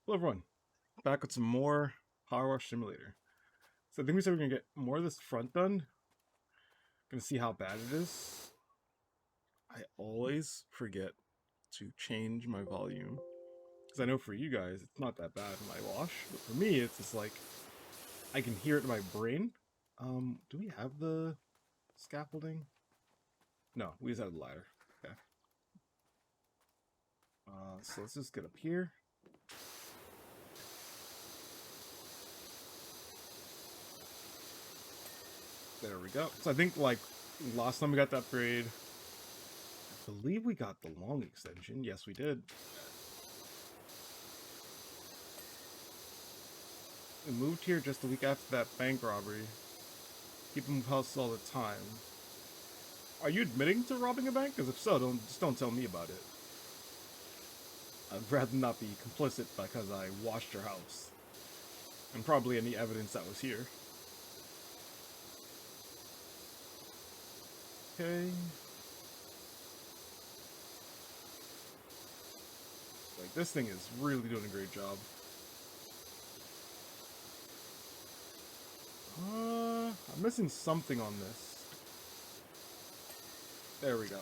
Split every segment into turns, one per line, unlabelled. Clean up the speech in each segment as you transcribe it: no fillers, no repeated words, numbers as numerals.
Hello everyone, back with some more PowerWash Simulator. So I think we said we're going to get more of this front done. Gonna see how bad it is. I always forget to change my volume. Because I know for you guys, it's not that bad when I wash. But for me, it's just like, I can hear it in my brain. Do we have the scaffolding? No, we just have the ladder. Okay. So let's just get up here. There we go. So I think, like, last time we got the upgrade, I believe we got the long extension. Yes, we did. We moved here just a week after that bank robbery. People move houses all the time. Are you admitting to robbing a bank? Because if so, don't tell me about it. I'd rather not be complicit because I washed your house. And probably any evidence that was here. Okay. Like, this thing is really doing a great job. I'm missing something on this. There we go.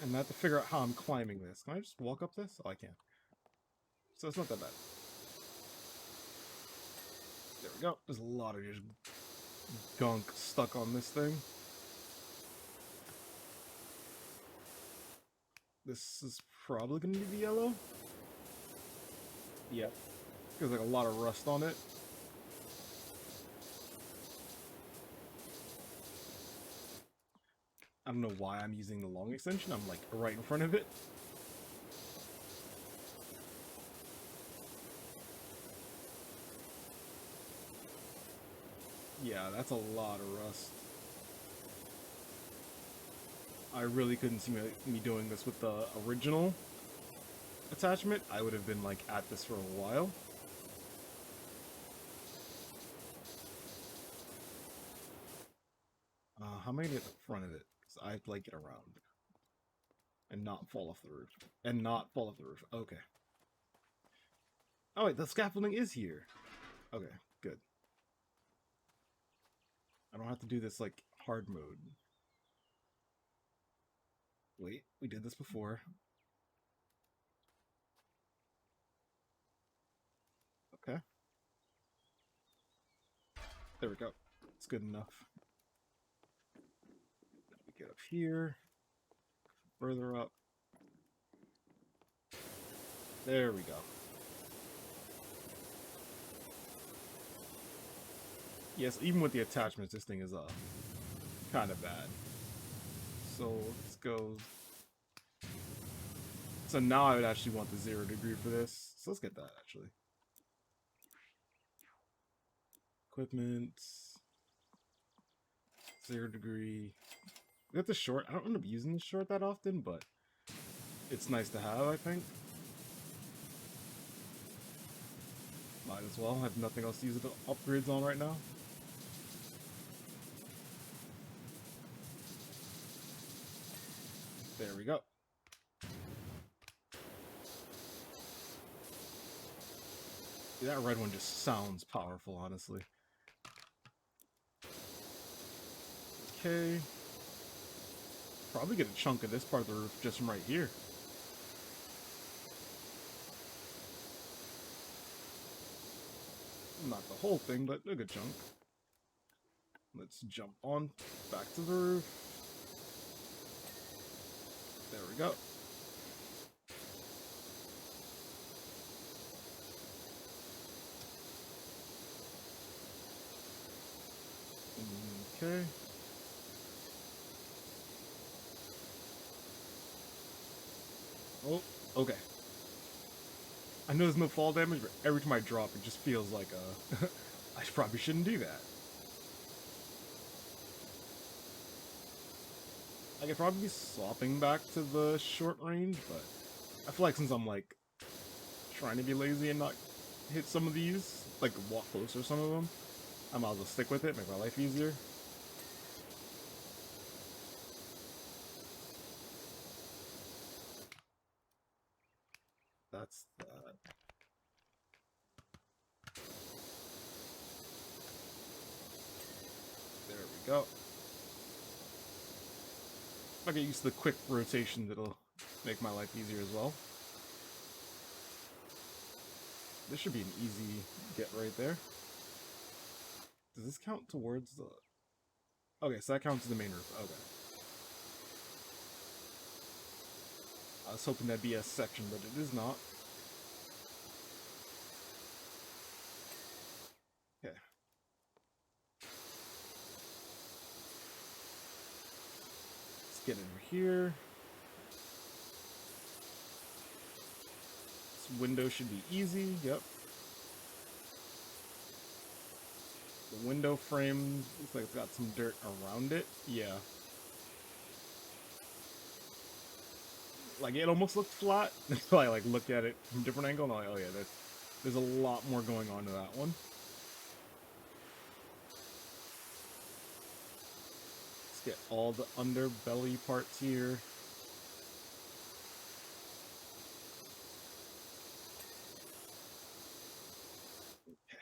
And I have to figure out how I'm climbing this. Can I just walk up this? Oh, I can. So it's not that bad. There we go. There's a lot of just gunk stuck on this thing. This is probably going to be the yellow. Yep. There's like a lot of rust on it. I don't know why I'm using the long extension. I'm like right in front of it. Yeah, that's a lot of rust. I really couldn't see me doing this with the original attachment. I would have been like at this for a while. How am I gonna get the front of it? Because I have to like get around and not fall off the roof. And not fall off the roof. Okay. Oh wait, the scaffolding is here. Okay, good. I don't have to do this like hard mode. Wait, we did this before. Okay. There we go. It's good enough. Now we get up here. Further up. There we go. Yes, even with the attachments, this thing is kind of bad. So let's go. So now I would actually want the 0 degree for this. So let's get that actually. Equipment. 0 degree. We got the short. I don't end up using the short that often, but it's nice to have, I think. Might as well. I have nothing else to use the upgrades on right now. There we go. That red one just sounds powerful, honestly. Okay. Probably get a chunk of this part of the roof just from right here. Not the whole thing, but a good chunk. Let's jump on back to the roof. There we go. Okay. Oh, okay. I know there's no fall damage, but every time I drop, it just feels like I probably shouldn't do that. I could probably be swapping back to the short range, but I feel like since I'm like trying to be lazy and not hit some of these, like walk closer some of them, I might as well stick with it, make my life easier. That's that. go. If I get used to the quick rotation, that'll make my life easier as well. This should be an easy get right there. Does this count towards the... Okay, so that counts as the main roof. Okay. I was hoping that'd be a section, but it is not. Okay. Let's get over here. This window should be easy. Yep. The window frame looks like it's got some dirt around it. Yeah. Like, it almost looked flat until I, like, looked at it from a different angle, and I'm like, oh yeah, there's a lot more going on to that one. Let's get all the underbelly parts here. Okay.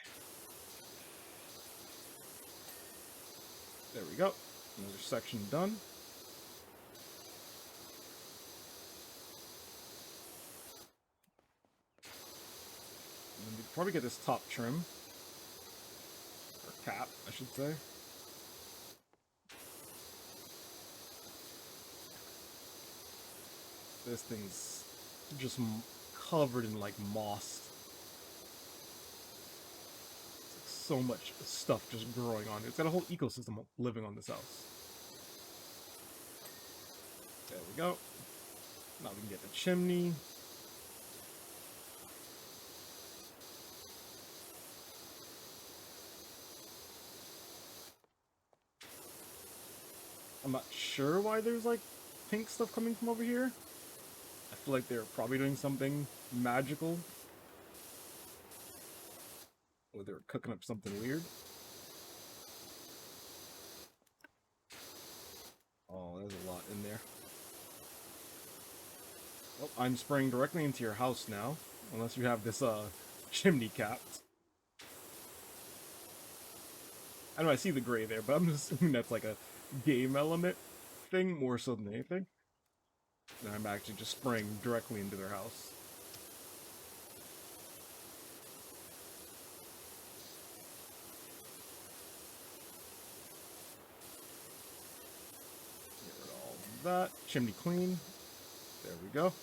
There we go. Another section done. And we probably get this top trim. Or cap, I should say. This thing's just covered in, like, moss. It's like so much stuff just growing on it. It's got a whole ecosystem living on this house. There we go. Now we can get the chimney. I'm not sure why there's, like, pink stuff coming from over here. I feel like they're probably doing something magical. Or they're cooking up something weird. Oh, there's a lot in there. Well, I'm spraying directly into your house now. Unless you have this, chimney capped. I know I see the gray there, but I'm just assuming that's like a game element thing more so than anything. And I'm actually just spraying directly into their house. Get rid of all of that. Chimney clean. There we go.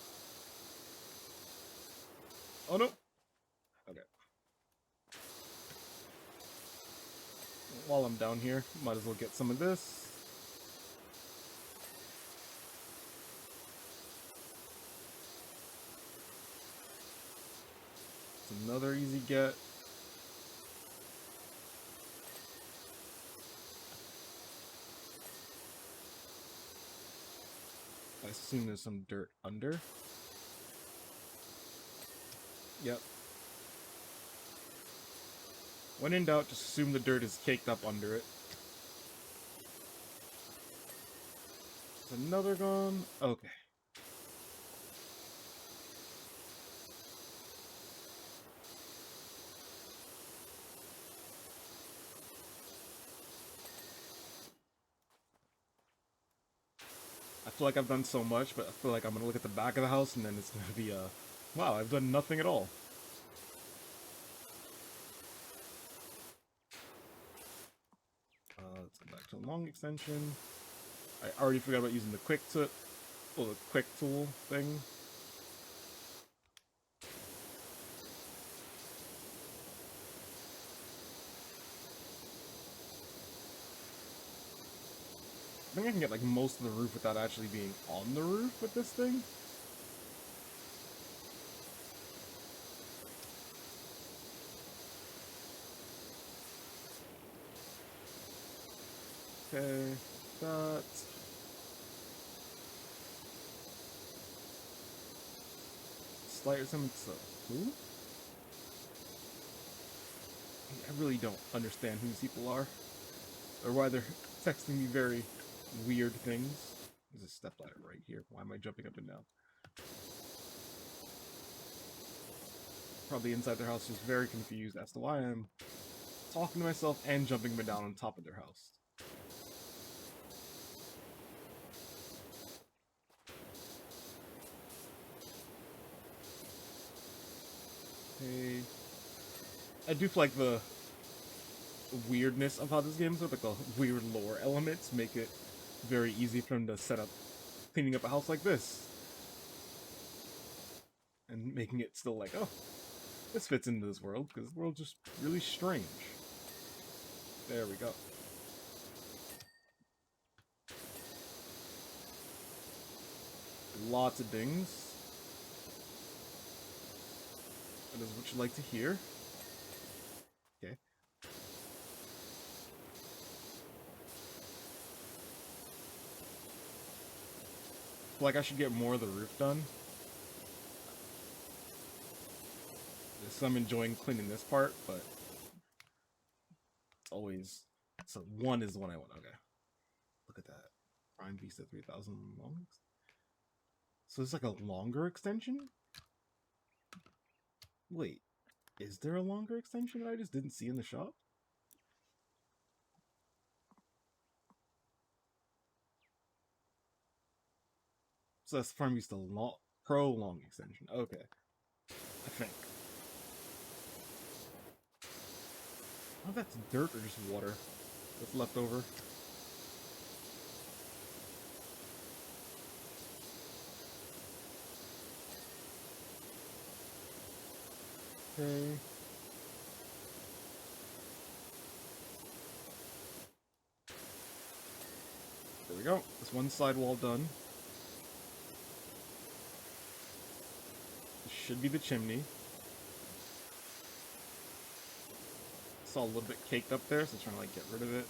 Oh no! Okay. While I'm down here, might as well get some of this. It's another easy get. I assume there's some dirt under. Yep. When in doubt, just assume the dirt is caked up under it. There's another gone. Okay. I feel like I've done so much, but I feel like I'm gonna look at the back of the house and then it's gonna be wow, I've done nothing at all. Let's go back to the long extension. I already forgot about using the quick tool thing. I think I can get like most of the roof without actually being on the roof with this thing. Okay, that. Slight resemblance to who? I really don't understand who these people are. Or why they're texting me very weird things. There's a step ladder right here. Why am I jumping up and down? Probably inside their house, just very confused as to why I'm talking to myself and jumping down on top of their house. Hey. I do feel like the weirdness of how this game is, with like the weird lore elements, make it very easy for him to set up cleaning up a house like this. And making it still like, oh, this fits into this world, because the world's just really strange. There we go. Lots of dings. That is what you like to hear. Okay. Feel like I should get more of the roof done. So I'm enjoying cleaning this part, but it's always... So 1 is the one I want. Okay. Look at that. Prime Vista 3000 long. So it's like a longer extension? Wait. Is there a longer extension that I just didn't see in the shop? So that's Prime Vista Pro long extension. Okay. I think. Oh, that's dirt or just water that's left over. Okay. There we go. This one side wall done. This should be the chimney. Saw a little bit caked up there, so I'm trying to like get rid of it.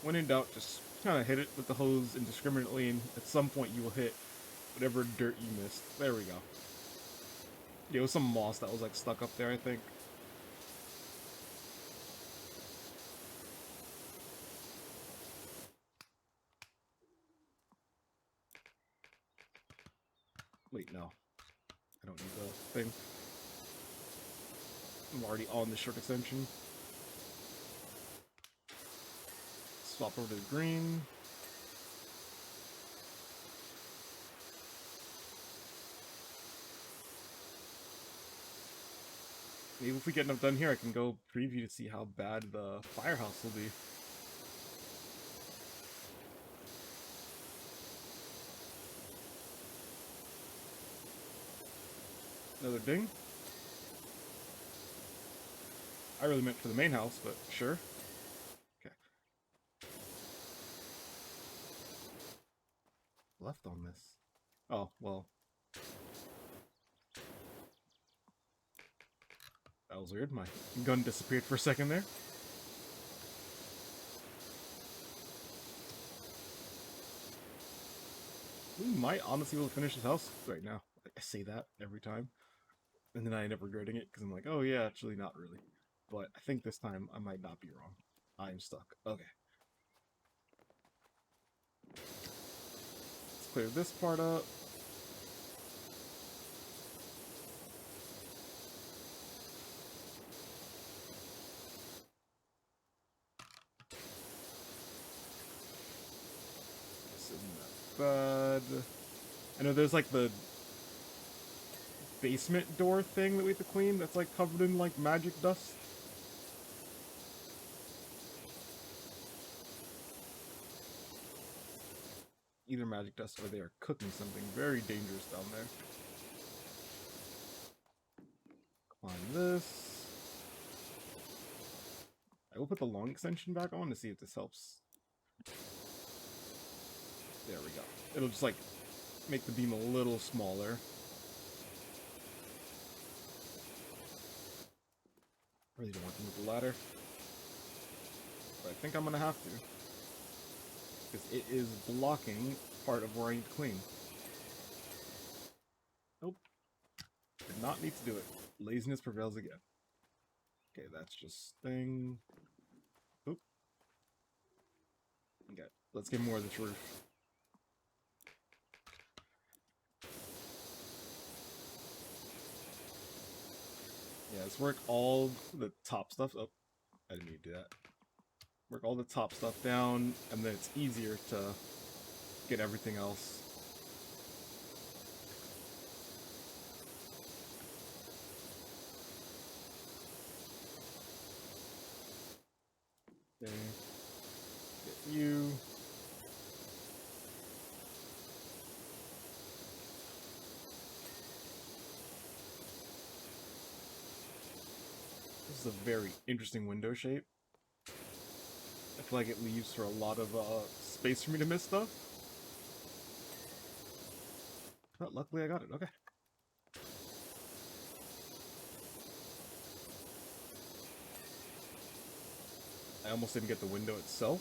When in doubt, just kind of hit it with the hose indiscriminately, and at some point you will hit whatever dirt you missed. There we go. Yeah, it was some moss that was like stuck up there, I think. Wait, no. I don't need the thing. I'm already on the short extension. Swap over to the green. Maybe if we get enough done here, I can go preview to see how bad the firehouse will be. Another ding. I really meant for the main house, but sure. Okay. Left on this. Oh, well. That was weird. My gun disappeared for a second there. We might honestly be able to finish this house right now. I say that every time. And then I end up regretting it because I'm like, oh yeah, actually not really. But I think this time I might not be wrong. I am stuck. Okay. Let's clear this part up. This isn't that bad. I know there's like the basement door thing that we have to clean that's like covered in like magic dust. Either magic dust or they are cooking something very dangerous down there. Climb this. I will put the long extension back on to see if this helps. There we go. It'll just like make the beam a little smaller. Really don't want to move the ladder. But I think I'm gonna have to. Because it is blocking part of where I need to clean. Nope. Did not need to do it. Laziness prevails again. Okay, that's just thing. Oop. Okay, let's get more of this roof. Yeah, let's work all the top stuff. Oh, I didn't need to do that. Work all the top stuff down, and then it's easier to get everything else. This is a very interesting window shape. I feel like it leaves for a lot of space for me to miss stuff. But luckily I got it. Okay. I almost didn't get the window itself.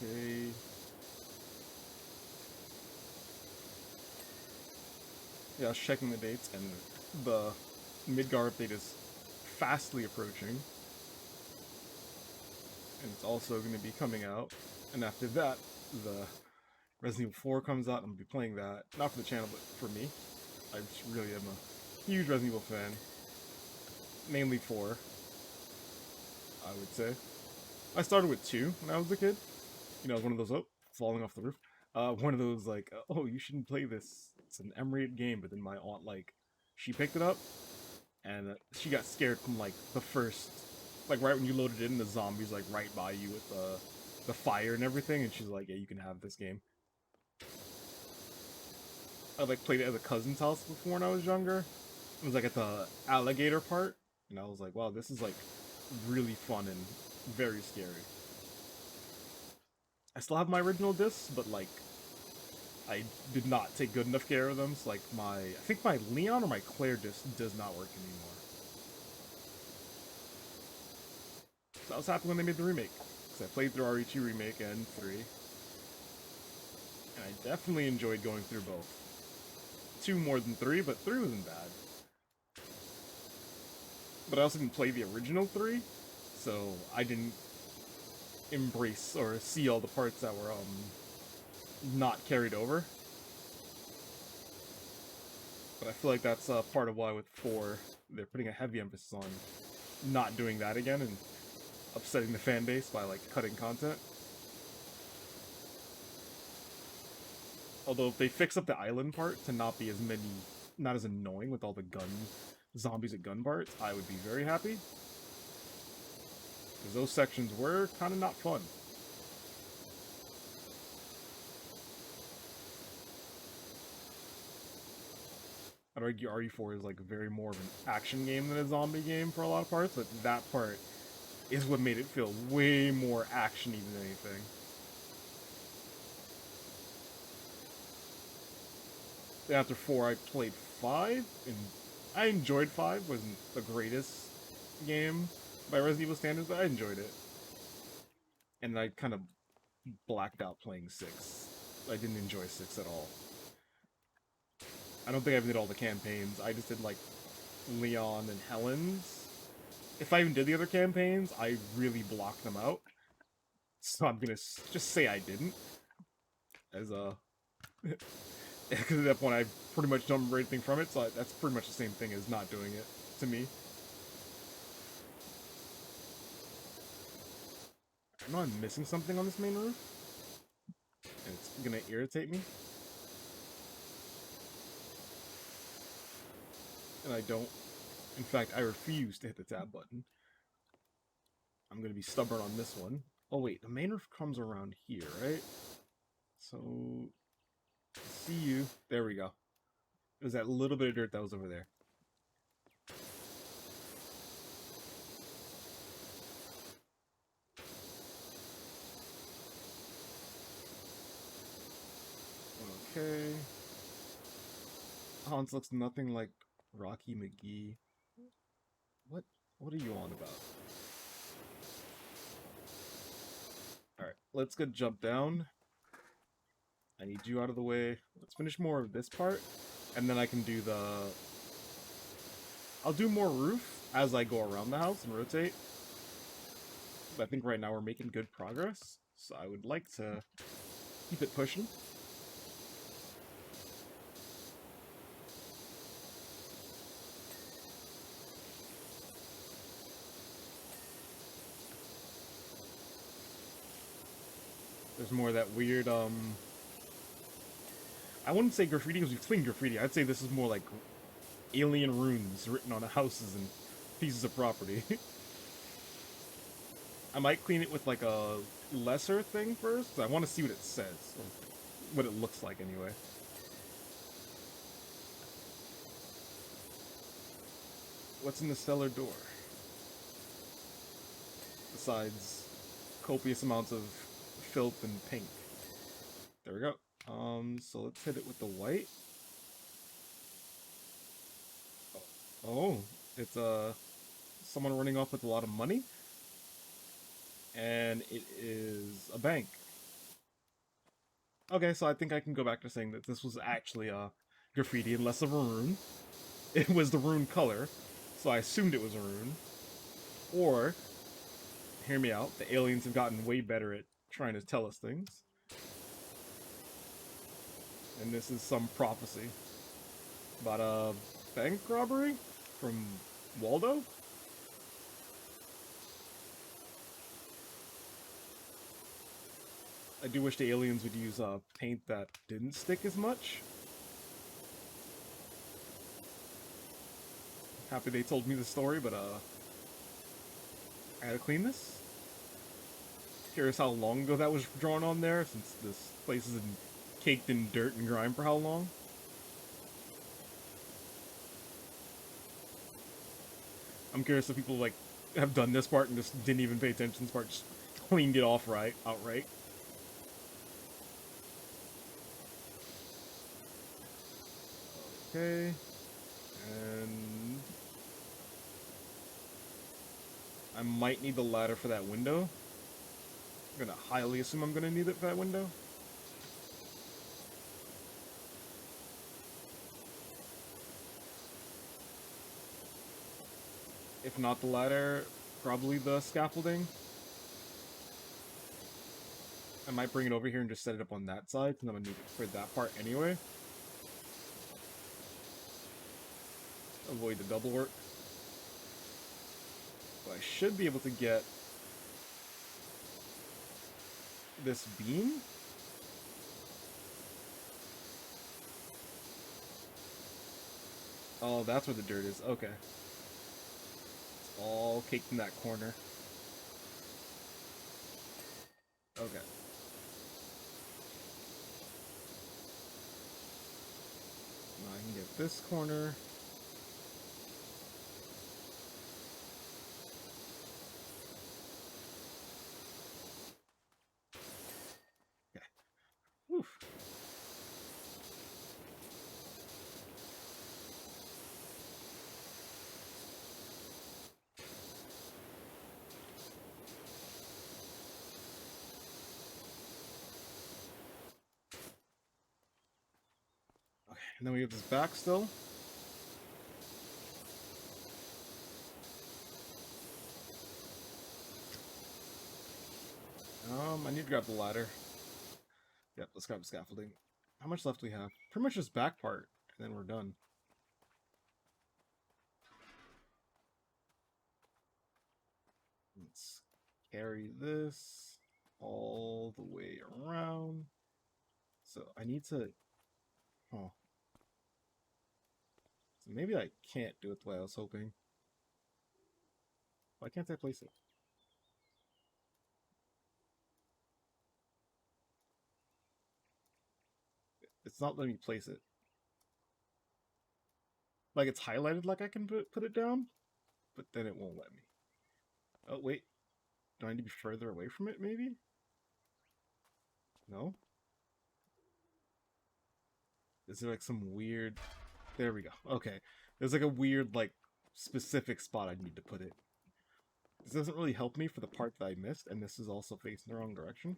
Okay. Yeah, I was checking the dates, and the Midgar update is fastly approaching. And it's also going to be coming out. And after that, the Resident Evil 4 comes out. I'm going to be playing that. Not for the channel, but for me. I just really am a huge Resident Evil fan. Mainly 4, I would say. I started with 2 when I was a kid. You know, one of those, oh, falling off the roof. One of those, like, oh, you shouldn't play this. It's an M-rated game, but then my aunt, like, she picked it up, and she got scared from, like, the first, like, right when you loaded it in, the zombies, like, right by you with the fire and everything, and she's like, yeah, you can have this game. I, like, played it at a cousin's house before when I was younger. It was, like, at the alligator part, and I was like, wow, this is, like, really fun and very scary. I still have my original discs, but, like, I did not take good enough care of them, so, like, I think my Leon or my Claire disc does not work anymore. So I was happy when they made the remake, because I played through RE2 Remake and 3, and I definitely enjoyed going through both. 2 more than 3, but 3 wasn't bad. But I also didn't play the original 3, so I didn't embrace or see all the parts that were, not carried over. But I feel like that's part of why with 4, they're putting a heavy emphasis on not doing that again and upsetting the fan base by, like, cutting content. Although if they fix up the island part to not be not as annoying with all the zombies at gun parts, I would be very happy. Because those sections were kind of not fun. I'd argue RE4 is, like, very more of an action game than a zombie game for a lot of parts, but that part is what made it feel way more action-y than anything. Then after 4, I played 5, and I enjoyed 5. Wasn't the greatest game by Resident Evil standards, but I enjoyed it. And I kind of blacked out playing 6. I didn't enjoy 6 at all. I don't think I even did all the campaigns. I just did, like, Leon and Helen's. If I even did the other campaigns, I really blocked them out. So I'm gonna just say I didn't. As because at that point I pretty much don't remember anything from it, so that's pretty much the same thing as not doing it, to me. I know I'm missing something on this main roof, and it's gonna irritate me. And I don't. In fact, I refuse to hit the tab button. I'm gonna be stubborn on this one. Oh wait, the main roof comes around here, right? So, see you. There we go. It was that little bit of dirt that was over there. Okay. Hans looks nothing like Rocky McGee. What are you on about? Alright, let's go jump down. I need you out of the way. Let's finish more of this part, and then I can do I'll do more roof as I go around the house and rotate. But I think right now we're making good progress, so I would like to keep it pushing. There's more of that weird, I wouldn't say graffiti because we've seen graffiti. I'd say this is more like alien runes written on houses and pieces of property. I might clean it with like a lesser thing first. I want to see what it says, or what it looks like anyway. What's in the cellar door? Besides copious amounts of filth and paint. There we go. So let's hit it with the white. Oh, it's someone running off with a lot of money. And it is a bank. Okay, so I think I can go back to saying that this was actually a graffiti and less of a rune. It was the rune color, so I assumed it was a rune. Or, hear me out, the aliens have gotten way better at trying to tell us things. And this is some prophecy about a bank robbery from Waldo? I do wish the aliens would use paint that didn't stick as much. Happy they told me the story, but I gotta clean this. Curious how long ago that was drawn on there, since this place is caked in dirt and grime for how long. I'm curious if people like have done this part and just didn't even pay attention to this part, just cleaned it off outright. Okay, and I might need the ladder for that window. I'm gonna highly assume I'm gonna need it for that window. If not the ladder, probably the scaffolding. I might bring it over here and just set it up on that side, because I'm gonna need it for that part anyway. Avoid the double work. But I should be able to get this beam. Oh, that's where the dirt is. Okay. It's all caked in that corner. Okay. Now I can get this corner. Okay. Woof. Okay, and then we have this back still. I need to grab the ladder. Yep, let's grab the scaffolding. How much left do we have? Pretty much just back part, and then we're done. Let's carry this all the way around. So I need to... Oh. So maybe I can't do it the way I was hoping. Why can't I place it? It's not letting me place it. Like, it's highlighted like I can put it down, but then it won't let me. Oh, wait. Do I need to be further away from it, maybe? No? Is there, like, some weird... There we go. Okay. There's, like, a weird, like, specific spot I need to put it. This doesn't really help me for the part that I missed, and this is also facing the wrong direction.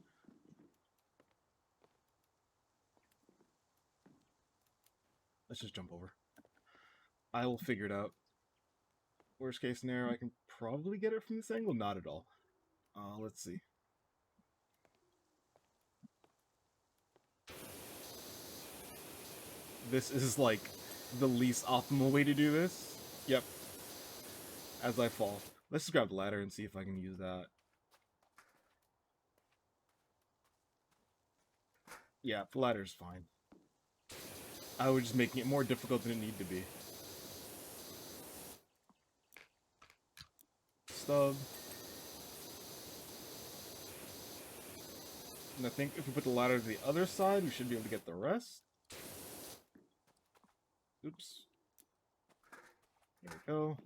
Let's just jump over. I will figure it out. Worst case scenario, I can probably get it from this angle? Not at all. Let's see. This is, like, the least optimal way to do this. Yep. As I fall. Let's just grab the ladder and see if I can use that. Yeah, the ladder's fine. I was just making it more difficult than it needed to be. Stub. And I think if we put the ladder to the other side, we should be able to get the rest. Oops. There we go.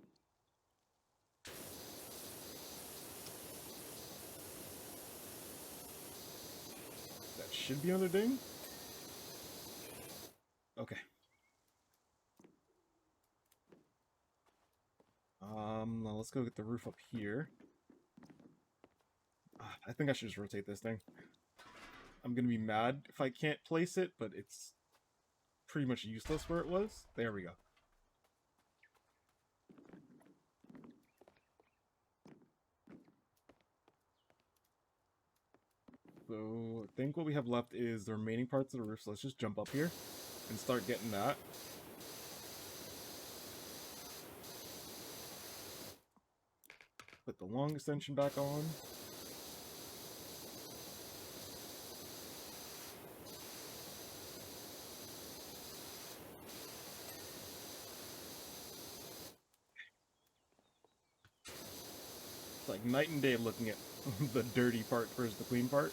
That should be another ding. Okay. Now let's go get the roof up here. I think I should just rotate this thing. I'm gonna be mad if I can't place it, but it's pretty much useless where it was. There we go. So I think what we have left is the remaining parts of the roof, so let's just jump up here and start getting that. Put the long extension back on. It's like night and day looking at the dirty part versus the clean part.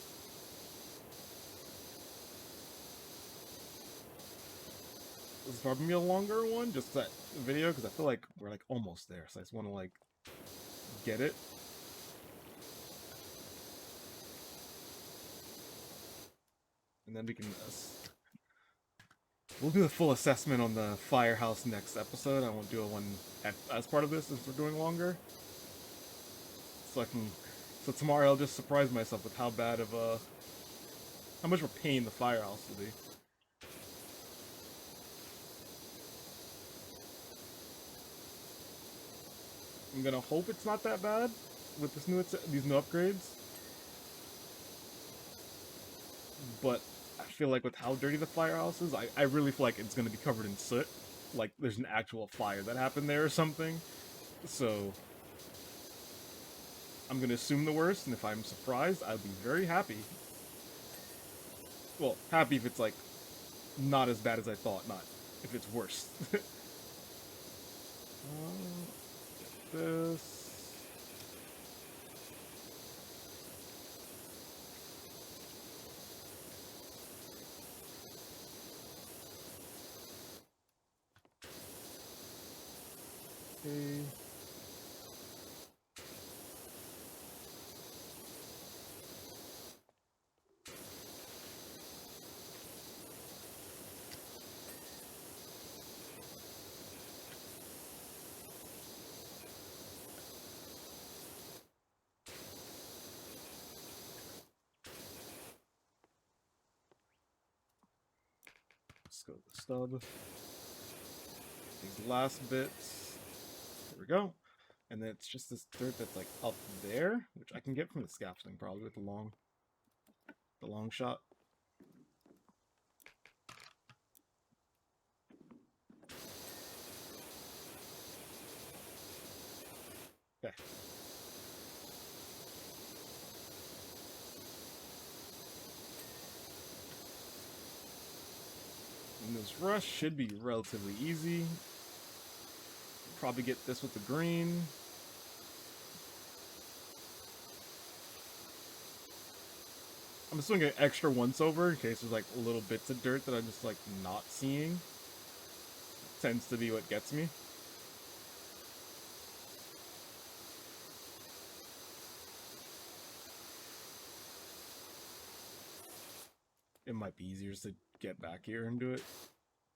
This is probably a longer one, just that video, because I feel like we're like almost there, so I just want to like get it. And then we can we'll do a full assessment on the firehouse next episode. I won't do a one as part of this since we're doing longer. So tomorrow I'll just surprise myself with how bad of how much of a pain the firehouse will be. I'm gonna hope it's not that bad with these new upgrades. But I feel like with how dirty the firehouse is, I really feel like it's gonna be covered in soot. Like there's an actual fire that happened there or something. So I'm gonna assume the worst, and if I'm surprised, I'll be very happy. Well, happy if it's like not as bad as I thought, not if it's worse. Get this. Okay. Let's go with the stub. These last bits. There we go. And then it's just this dirt that's like up there, which I can get from the scaffolding probably with the long shot. Okay. And this rush should be relatively easy. Probably get this with the green. I'm just doing an extra once over in case there's like little bits of dirt that I'm just like not seeing. Tends to be what gets me. It might be easier just to get back here and do it.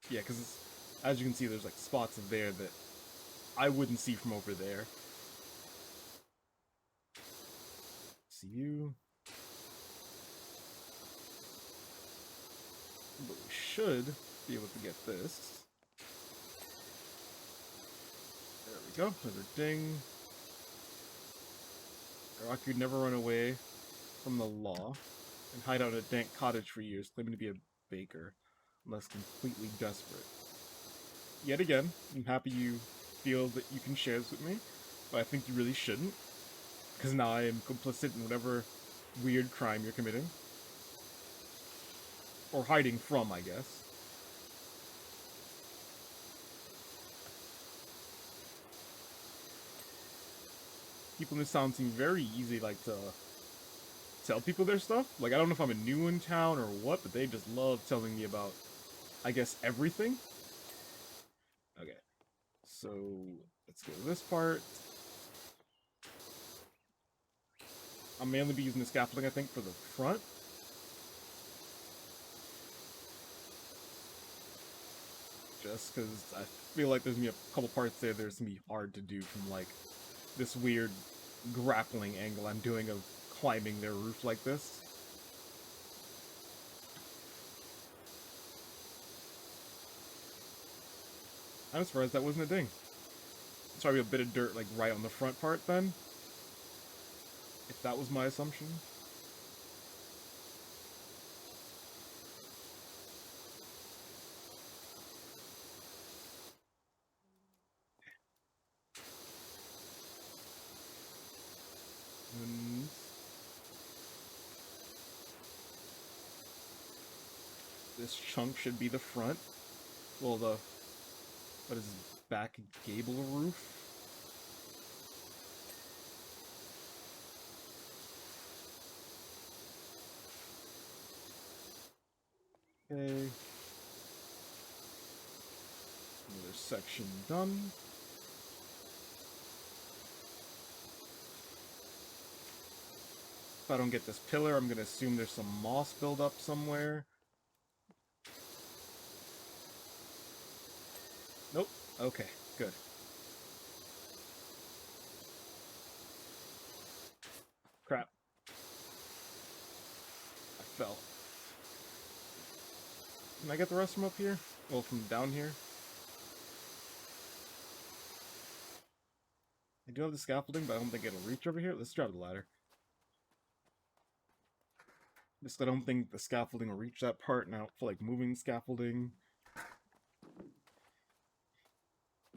Yeah, because as you can see, there's like spots of there that I wouldn't see from over there. See you. But we should be able to get this. There we go. Another ding. Rock, you'd never run away from the law and hide out in a dank cottage for years, claiming to be a baker, unless completely desperate. Yet again, I'm happy you feel that you can share this with me, but I think you really shouldn't, because now I am complicit in whatever weird crime you're committing. Or hiding from, I guess. People in this town seem very easy, like, to tell people their stuff. Like, I don't know if I'm a new in town or what, but they just love telling me about, I guess, everything. Okay, so let's go to this part. I'll mainly be using the scaffolding, I think, for the front. Just because I feel like there's gonna be a couple parts there that's gonna be hard to do from, like, this weird grappling angle I'm doing of climbing their roof like this. I'm surprised that wasn't a ding. It's probably a bit of dirt, like, right on the front part, then. If that was my assumption. And this chunk should be the front. Well, what is it, back gable roof? Okay. Another section done. If I don't get this pillar, I'm gonna assume there's some moss buildup somewhere. Nope. Okay, good. Crap. I fell. Can I get the rest from up here? Well, from down here? I do have the scaffolding, but I don't think it'll reach over here. Let's grab the ladder. Just I don't think the scaffolding will reach that part, and I don't feel like moving scaffolding.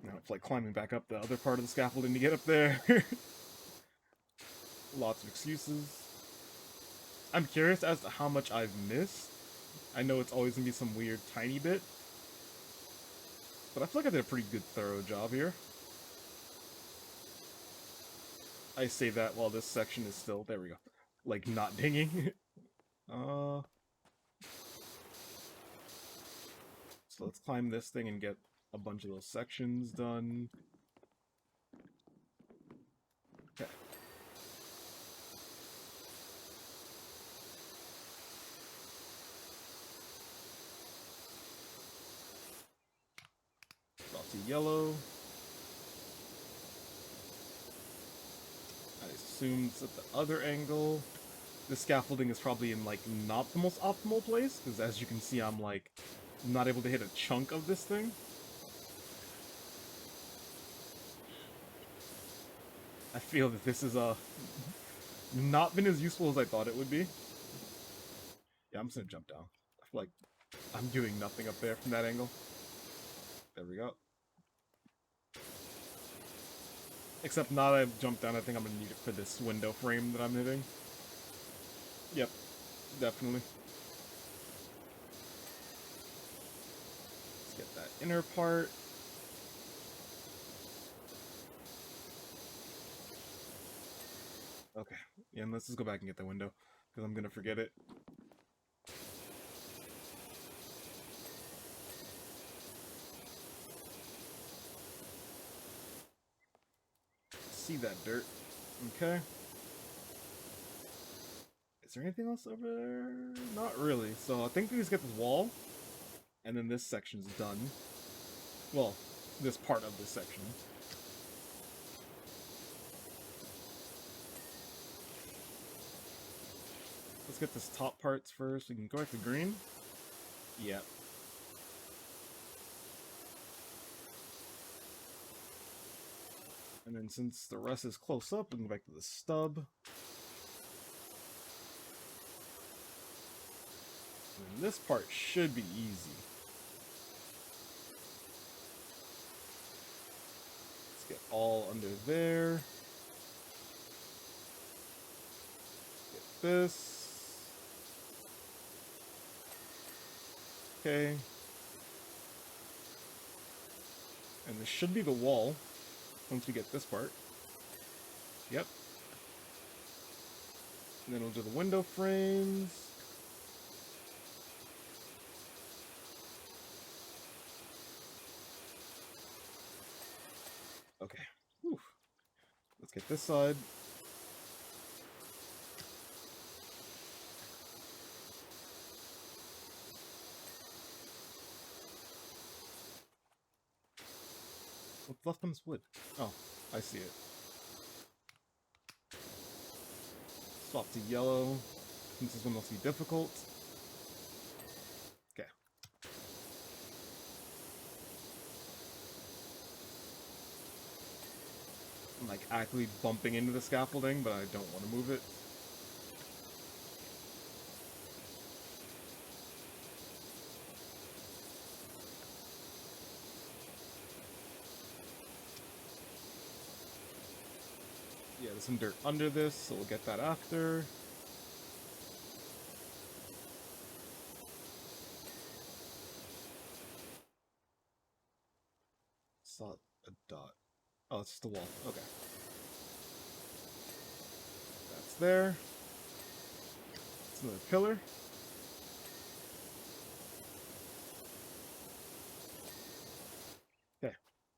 I don't feel like climbing back up the other part of the scaffolding to get up there. Lots of excuses. I'm curious as to how much I've missed. I know it's always gonna be some weird tiny bit, but I feel like I did a pretty good thorough job here. I say that while this section is still, there we go, like, not dinging. So let's climb this thing and get a bunch of those sections done. Okay. Drop to yellow. I assume it's at the other angle. The scaffolding is probably in, like, not the most optimal place, because as you can see, I'm, like, not able to hit a chunk of this thing. I feel that this is, not been as useful as I thought it would be. Yeah, I'm just gonna jump down. I feel like I'm doing nothing up there from that angle. There we go. Except now that I've jumped down, I think I'm gonna need it for this window frame that I'm hitting. Yep, definitely. Let's get that inner part. Okay, yeah, and let's just go back and get the window, because I'm gonna forget it. See that dirt. Okay. Is there anything else over there? Not really. So I think we just get this wall, and then this section's done. Well, this part of this section. Let's get this top parts first. We can go back to green. Yep. And then since the rest is close up, we can go back to the stub. And this part should be easy. Let's get all under there. Get this. Okay. And this should be the wall once we get this part. Yep. And then we'll do the window frames. Okay. Whew. Let's get this side. What's left on this wood? Oh, I see it. Swap to yellow. This is when they'll see difficult. Okay. I'm like actively bumping into the scaffolding, but I don't want to move it. Yeah, there's some dirt under this, so we'll get that after. Saw a dot. Oh, it's just the wall. Okay. That's there. It's another pillar. Okay.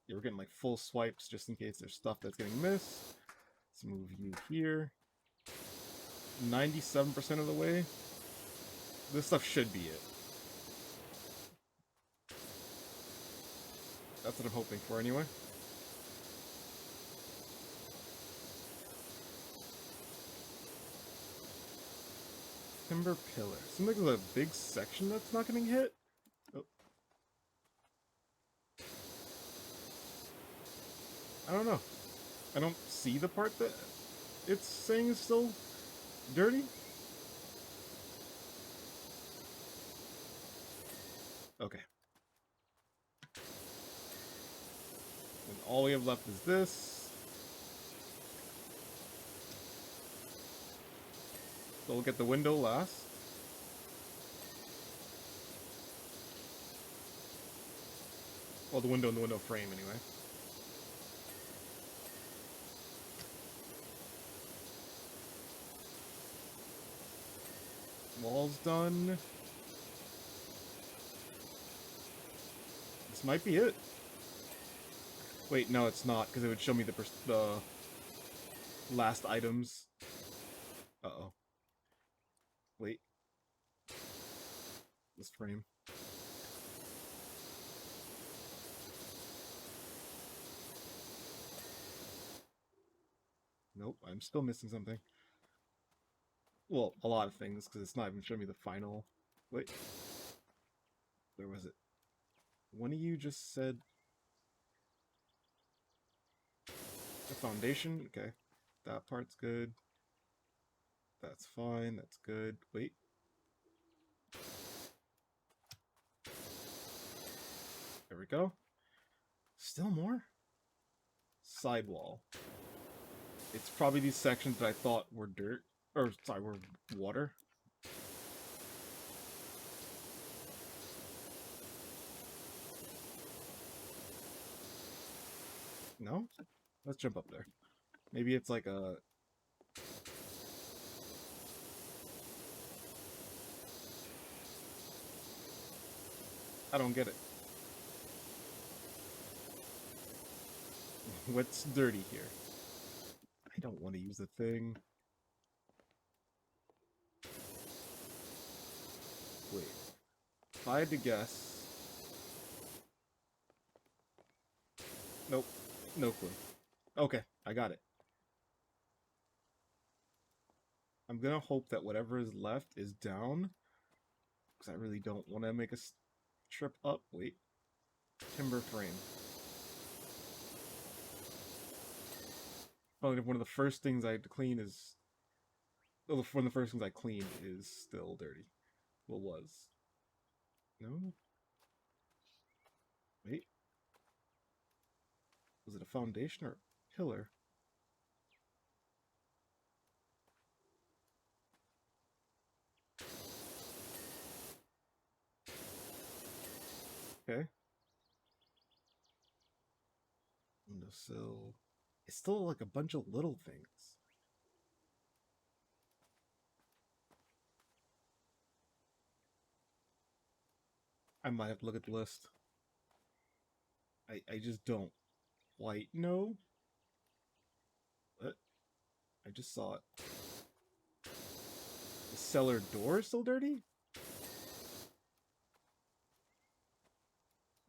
Yeah, we're getting like full swipes just in case there's stuff that's getting missed. Let's move you here. 97% of the way. This stuff should be it. That's what I'm hoping for anyway. Timber pillar. Seems like there's a big section that's not getting hit. Oh. I don't know. I don't see the part that it's saying is still dirty. Okay. And all we have left is this. So we'll get the window last. Well, the window and the window frame anyway. Wall's done. This might be it. Wait, no, it's not, because it would show me the last items. Uh-oh. Wait. This frame. Nope, I'm still missing something. Well, a lot of things, because it's not even showing me the final... Wait. Where was it? One of you just said... The foundation? Okay. That part's good. That's fine, that's good. Wait. There we go. Still more? Sidewall. It's probably these sections that I thought were dirt. Or, sorry, were water. No? Let's jump up there. Maybe it's like a... I don't get it. What's dirty here? I don't want to use the thing. Wait. If I had to guess... Nope. No clue. Okay, I got it. I'm gonna hope that whatever is left is down. Because I really don't want to make a trip up. Wait. Timber frame. Probably one of the first things I had to clean is... Well, one of the first things I cleaned is still dirty. Well, was. No? Wait. Was it a foundation or a pillar? Okay. Windowsill. It's still like a bunch of little things. I might have to look at the list. I just don't quite know. What? I just saw it. The cellar door is still dirty?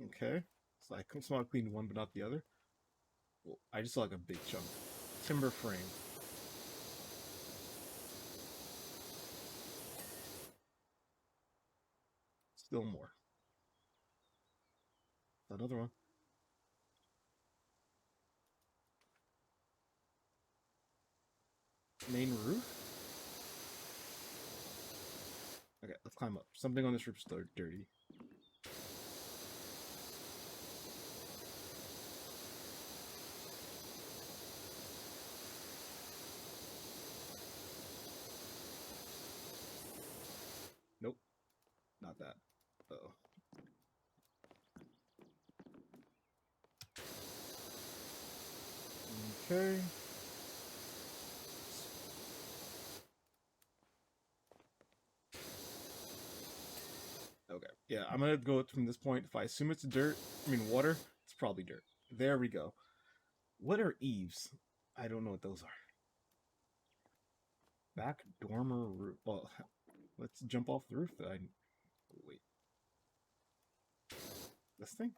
Okay. So I somehow cleaned one but not the other. Well, I just saw like a big chunk. Timber frame. Still more. Another one. Main roof? Okay, let's climb up. Something on this roof is still dirty. Nope. Not that. Uh-oh. Okay. Okay. Yeah, I'm gonna go from this point. If I assume it's water, it's probably dirt. There we go. What are eaves? I don't know what those are. Back dormer roof. Well, let's jump off the roof. Wait. This thing?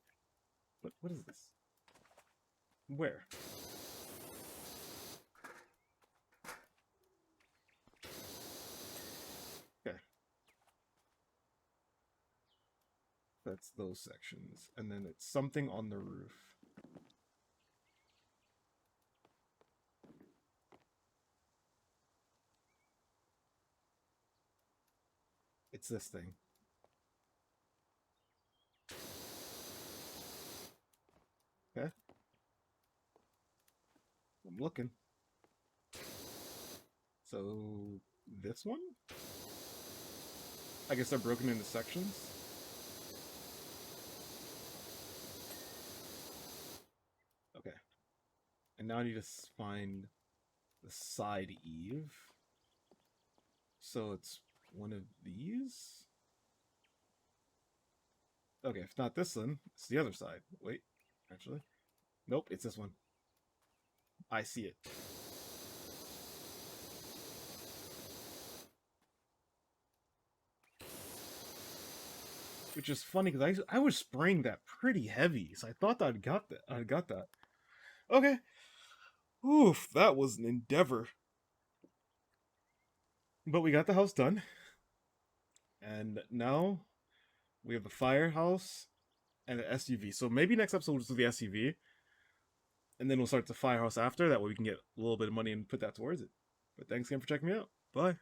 What is this? Where? Okay. That's those sections. And then it's something on the roof. It's this thing. Okay. I'm looking. So, this one? I guess they're broken into sections. Okay. And now I need to find the side eave. So it's one of these? Okay, if not this one, it's the other side. Wait, actually. Nope, it's this one. I see it. Which is funny because I was spraying that pretty heavy, so I thought I'd got that. I got that. Okay. Oof, that was an endeavor. But we got the house done. And now we have the firehouse and the SUV. So maybe next episode we'll just do the SUV. And then we'll start the firehouse after. That way we can get a little bit of money and put that towards it. But thanks again for checking me out. Bye.